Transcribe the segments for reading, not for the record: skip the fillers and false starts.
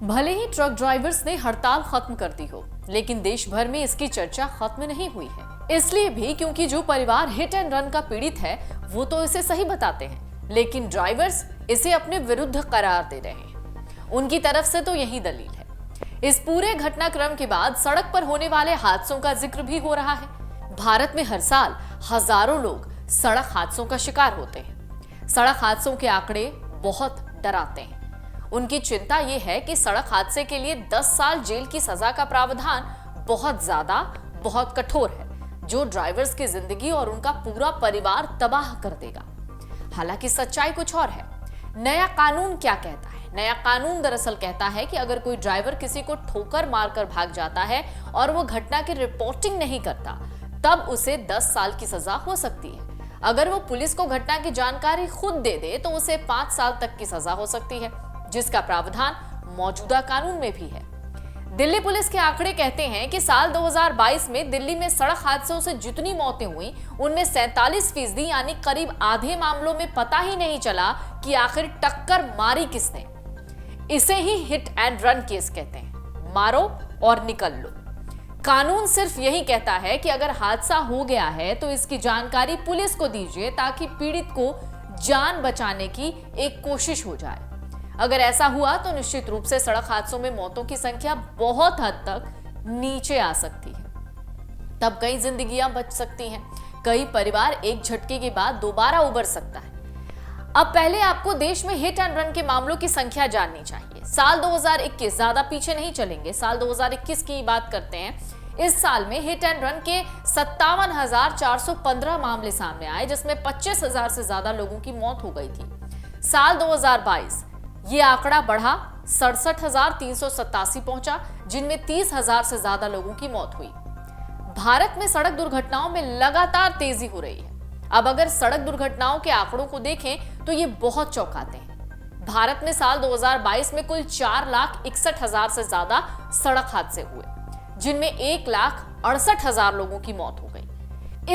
भले ही truck drivers ने हड़ताल खत्म कर दी हो, लेकिन देश भर में इसकी चर्चा खत्म नहीं हुई है। इसलिए भी क्योंकि जो परिवार हिट एंड रन का पीड़ित है वो तो इसे सही बताते हैं, लेकिन ड्राइवर्स इसे अपने विरुद्ध करार दे रहे हैं। उनकी तरफ से तो यही दलील है। इस पूरे घटनाक्रम के बाद सड़क पर होने वाले हादसों का जिक्र भी हो रहा है। भारत में हर साल हजारों लोग सड़क हादसों का शिकार होते हैं। सड़क हादसों के आंकड़े बहुत डराते हैं। उनकी चिंता यह है कि सड़क हादसे के लिए 10 साल जेल की सजा का प्रावधान बहुत कठोर है, जो ड्राइवर्स की जिंदगी और उनका पूरा परिवार तबाह कर देगा। हालांकि सच्चाई कुछ और है। नया कानून क्या कहता है? नया कानून दरअसल कहता है कि अगर कोई ड्राइवर किसी को ठोकर मारकर भाग जाता है और वो घटना की रिपोर्टिंग नहीं करता, तब उसे 10 साल की सजा हो सकती है। अगर वो पुलिस को घटना की जानकारी खुद दे दे तो उसे 5 साल तक की सजा हो सकती है, जिसका प्रावधान मौजूदा कानून में भी है। दिल्ली पुलिस के आंकड़े कहते हैं कि साल 2022 में दिल्ली में सड़क हादसों से जितनी मौतें हुई, उनमें 47% यानी करीब आधे मामलों में पता ही नहीं चला कि आखिर टक्कर मारी किसने। इसे ही हिट एंड रन केस कहते हैं। मारो और निकल लो। कानून सिर्फ यही कहता है कि अगर हादसा हो गया है तो इसकी जानकारी पुलिस को दीजिए, ताकि पीड़ित को जान बचाने की एक कोशिश हो जाए। अगर ऐसा हुआ तो निश्चित रूप से सड़क हादसों में मौतों की संख्या बहुत हद तक नीचे आ सकती है। तब कई जिंदगियां बच सकती हैं, कई परिवार एक झटके के बाद दोबारा उबर सकता है। अब पहले आपको देश में हिट एंड रन के मामलों की संख्या जाननी चाहिए। साल 2021, ज्यादा पीछे नहीं चलेंगे, साल 2021 की बात करते हैं। इस साल में हिट एंड रन के 57,415 मामले सामने आए, जिसमें 25,000 से ज्यादा लोगों की मौत हो गई थी। साल 2022 ये आंकड़ा बढ़ा 67,387 पहुंचा, जिनमें 30,000 से ज्यादा लोगों की मौत हुई। भारत में सड़क दुर्घटनाओं में लगातार तेजी हो रही है। अब अगर सड़क दुर्घटनाओं के आंकड़ों को देखें तो ये बहुत चौंकाते हैं। भारत में साल 2022 में कुल 4,61,000 से ज्यादा सड़क हादसे हुए, जिनमें 1,68,000 लोगों की मौत हो गई।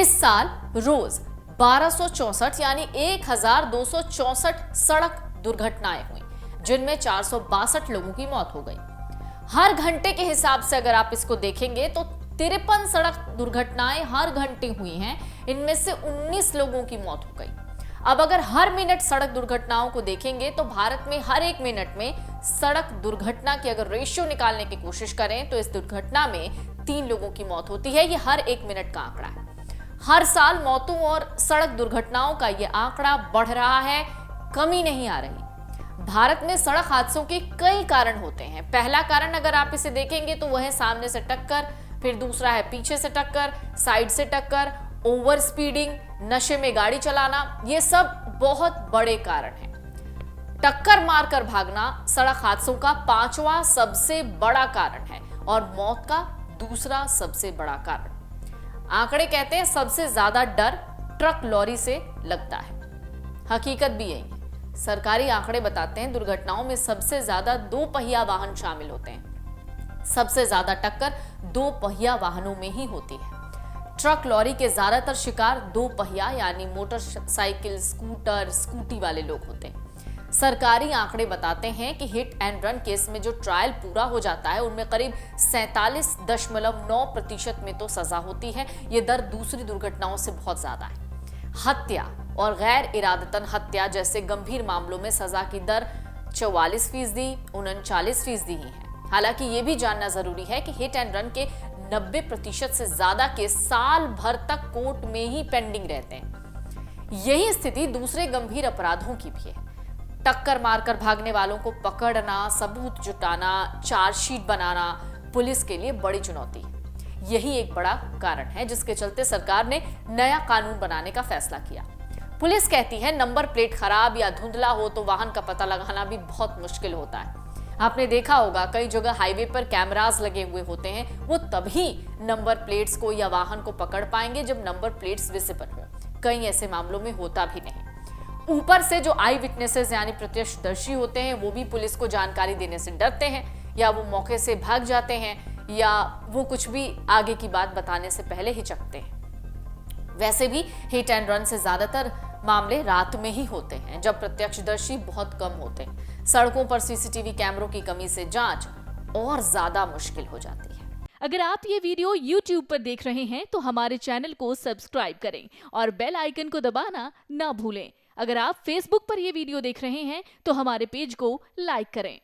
इस साल रोज 1264 यानी 1,264 सड़क दुर्घटनाएं हुई, जिनमें 462 लोगों की मौत हो गई। हर घंटे के हिसाब से अगर आप इसको देखेंगे तो 53 सड़क दुर्घटनाएं हर घंटे हुई हैं, इनमें से 19 लोगों की मौत हो गई। अब अगर हर मिनट सड़क दुर्घटनाओं को देखेंगे तो भारत में हर एक मिनट में सड़क दुर्घटना की अगर रेशियो निकालने की कोशिश करें तो इस दुर्घटना में 3 लोगों की मौत होती है। ये हर एक मिनट का आंकड़ा है। हर साल मौतों और सड़क दुर्घटनाओं का ये आंकड़ा बढ़ रहा है, कमी नहीं आ रही। भारत में सड़क हादसों के कई कारण होते हैं। पहला कारण अगर आप इसे देखेंगे तो वह है सामने से टक्कर, फिर दूसरा है पीछे से टक्कर, साइड से टक्कर, ओवर स्पीडिंग, नशे में गाड़ी चलाना। ये सब बहुत बड़े कारण हैं। टक्कर मारकर भागना सड़क हादसों का 5वां सबसे बड़ा कारण है और मौत का दूसरा सबसे बड़ा कारण। आंकड़े कहते हैं सबसे ज्यादा डर ट्रक लॉरी से लगता है। हकीकत भी यही है। सरकारी आंकड़े बताते हैं दुर्घटनाओं में सबसे ज्यादा 2 पहिया वाहन शामिल होते हैं। सबसे ज्यादा टक्कर 2 पहिया वाहनों में ही होती है। ट्रक लॉरी के ज्यादातर शिकार 2 पहिया यानी मोटरसाइकिल, स्कूटर, स्कूटी वाले लोग होते हैं। सरकारी आंकड़े बताते हैं कि हिट एंड रन केस में जो ट्रायल पूरा हो जाता है उनमें करीब 47.9% में तो सजा होती है। ये दर दूसरी दुर्घटनाओं से बहुत ज्यादा है। हत्या और गैर इरादतन हत्या जैसे गंभीर मामलों में सजा की दर 44%, 39% ही है। हालांकि ये भी जानना जरूरी है कि हिट एंड रन के 90% से ज्यादा केस साल भर तक कोर्ट में ही पेंडिंग रहते हैं। यही स्थिति दूसरे गंभीर अपराधों की भी है। टक्कर मारकर भागने वालों को पकड़ना, सबूत जुटाना, चार्जशीट बनाना पुलिस के लिए बड़ी चुनौती है। यही एक बड़ा कारण है जिसके चलते सरकार ने नया कानून बनाने का फैसला किया। पुलिस कहती है नंबर प्लेट खराब या धुंधला हो तो वाहन का पता लगाना भी बहुत मुश्किल होता है। आपने देखा होगा कई जगह हाईवे पर कैमरास लगे हुए होते हैं, वो तभी नंबर प्लेट्स को या वाहन को पकड़ पाएंगे जब नंबर प्लेट्स विजिबल हो। कई ऐसे मामलों में होता भी नहीं। ऊपर से जो आई विटनेसेस यानी प्रत्यक्षदर्शी होते हैं वो भी पुलिस को जानकारी देने से डरते हैं, या वो मौके से भाग जाते हैं, या वो कुछ भी आगे की बात बताने से पहले हिचकते हैं। वैसे भी हिट एंड रन से ज्यादातर मामले रात में ही होते हैं, जब प्रत्यक्षदर्शी बहुत कम होते हैं। सड़कों पर सीसीटीवी कैमरों की कमी से जांच और ज्यादा मुश्किल हो जाती है। अगर आप ये वीडियो YouTube पर देख रहे हैं तो हमारे चैनल को सब्सक्राइब करें और बेल आइकन को दबाना ना भूलें। अगर आप Facebook पर ये वीडियो देख रहे हैं तो हमारे पेज को लाइक करें।